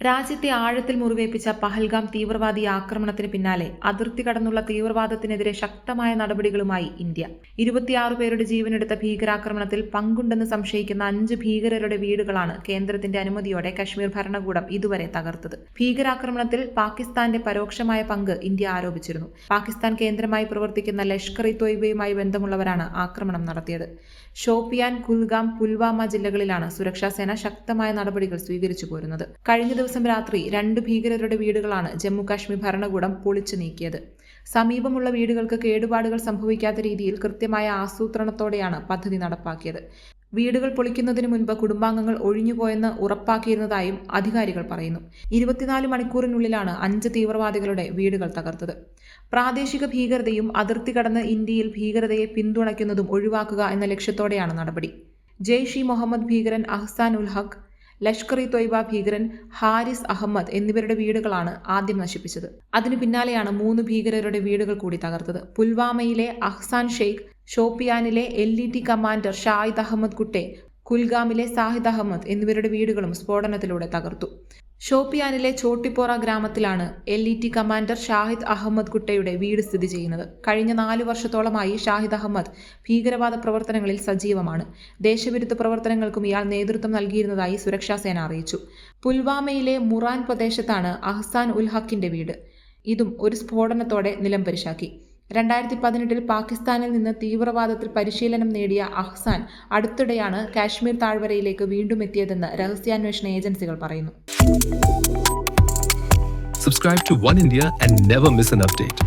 രാജ്യത്തെ ആഴത്തിൽ മുറിവേൽപ്പിച്ച പഹൽഗാം തീവ്രവാദി ആക്രമണത്തിന് പിന്നാലെ അതിർത്തി കടന്നുള്ള തീവ്രവാദത്തിനെതിരെ ശക്തമായ നടപടികളുമായി ഇന്ത്യ. 26 പേരുടെ ജീവനെടുത്ത ഭീകരാക്രമണത്തിൽ പങ്കുണ്ടെന്ന് സംശയിക്കുന്ന 5 ഭീകരരുടെ വീടുകളാണ് കേന്ദ്രത്തിന്റെ അനുമതിയോടെ കശ്മീർ ഭരണകൂടം ഇതുവരെ തകർത്തത്. ഭീകരാക്രമണത്തിൽ പാകിസ്ഥാന്റെ പരോക്ഷമായ പങ്ക് ഇന്ത്യ ആരോപിച്ചിരുന്നു. പാകിസ്ഥാൻ കേന്ദ്രമായി പ്രവർത്തിക്കുന്ന ലഷ്കർ-ഇ-തൊയ്ബയുമായി ബന്ധമുള്ളവരാണ് ആക്രമണം നടത്തിയത്. ഷോപ്പിയാൻ, കുൽഗാം, പുൽവാമ ജില്ലകളിലാണ് സുരക്ഷാസേന ശക്തമായ നടപടികൾ സ്വീകരിച്ചു പോരുന്നത്. കഴിഞ്ഞ ദിവസം രാത്രി 2 ഭീകരരുടെ വീടുകളാണ് ജമ്മു കാശ്മീർ ഭരണകൂടം പൊളിച്ചു നീക്കിയത്. സമീപമുള്ള വീടുകൾക്ക് കേടുപാടുകൾ സംഭവിക്കാത്ത രീതിയിൽ കൃത്യമായ ആസൂത്രണത്തോടെയാണ് പദ്ധതി നടപ്പാക്കിയത്. വീടുകൾ പൊളിക്കുന്നതിന് മുൻപ് കുടുംബാംഗങ്ങൾ ഒഴിഞ്ഞുപോയെന്ന് ഉറപ്പാക്കിയിരുന്നതായും അധികാരികൾ പറയുന്നു. 24 മണിക്കൂറിനുള്ളിലാണ് 5 തീവ്രവാദികളുടെ വീടുകൾ തകർത്തത്. പ്രാദേശിക ഭീകരതയും അതിർത്തി കടന്ന് ഇന്ത്യയിൽ ഭീകരതയെ പിന്തുണയ്ക്കുന്നതും ഒഴിവാക്കുക എന്ന ലക്ഷ്യത്തോടെയാണ് നടപടി. ജെയ്ഷ്-ഇ-മുഹമ്മദ് ഭീകരൻ അഹ്സാൻ ഉൽ ഹഖ്, ലഷ്കർ-ഇ-തൊയ്ബ ഭീകരൻ ഹാരിസ് അഹമ്മദ് എന്നിവരുടെ വീടുകളാണ് ആദ്യം നശിപ്പിച്ചത്. അതിനു പിന്നാലെയാണ് 3 ഭീകരരുടെ വീടുകൾ കൂടി തകർത്തത്. പുൽവാമയിലെ അഹ്സാൻ ഷെയ്ഖ്, ഷോപ്പിയാനിലെ LET കമാൻഡർ ഷാഹിദ് അഹമ്മദ് കുട്ടെ, കുൽഗാമിലെ സാഹിദ് അഹമ്മദ് എന്നിവരുടെ വീടുകളും സ്ഫോടനത്തിലൂടെ തകർത്തു. ഷോപ്പിയാനിലെ ചോട്ടിപ്പോറ ഗ്രാമത്തിലാണ് LET കമാൻഡർ ഷാഹിദ് അഹമ്മദ് കുട്ടയുടെ വീട് സ്ഥിതി ചെയ്യുന്നത്. കഴിഞ്ഞ 4 വർഷത്തോളമായി ഷാഹിദ് അഹമ്മദ് ഭീകരവാദ പ്രവർത്തനങ്ങളിൽ സജീവമാണ്. ദേശവിരുദ്ധ പ്രവർത്തനങ്ങൾക്കും ഇയാൾ നേതൃത്വം നൽകിയിരുന്നതായി സുരക്ഷാസേന അറിയിച്ചു. പുൽവാമയിലെ മുറാൻ പ്രദേശത്താണ് അഹ്സാൻ ഉൽ ഹക്കിന്റെ വീട്. ഇതും ഒരു സ്ഫോടനത്തോടെ നിലംപരിശാക്കി. 2018 പാകിസ്ഥാനിൽ നിന്ന് തീവ്രവാദത്തിൽ പരിശീലനം നേടിയ അഹ്സാൻ അടുത്തിടെയാണ് കാശ്മീർ താഴ്വരയിലേക്ക് വീണ്ടും എത്തിയതെന്ന് രഹസ്യാന്വേഷണ ഏജൻസികൾ പറയുന്നു. Subscribe to One India and never miss an update.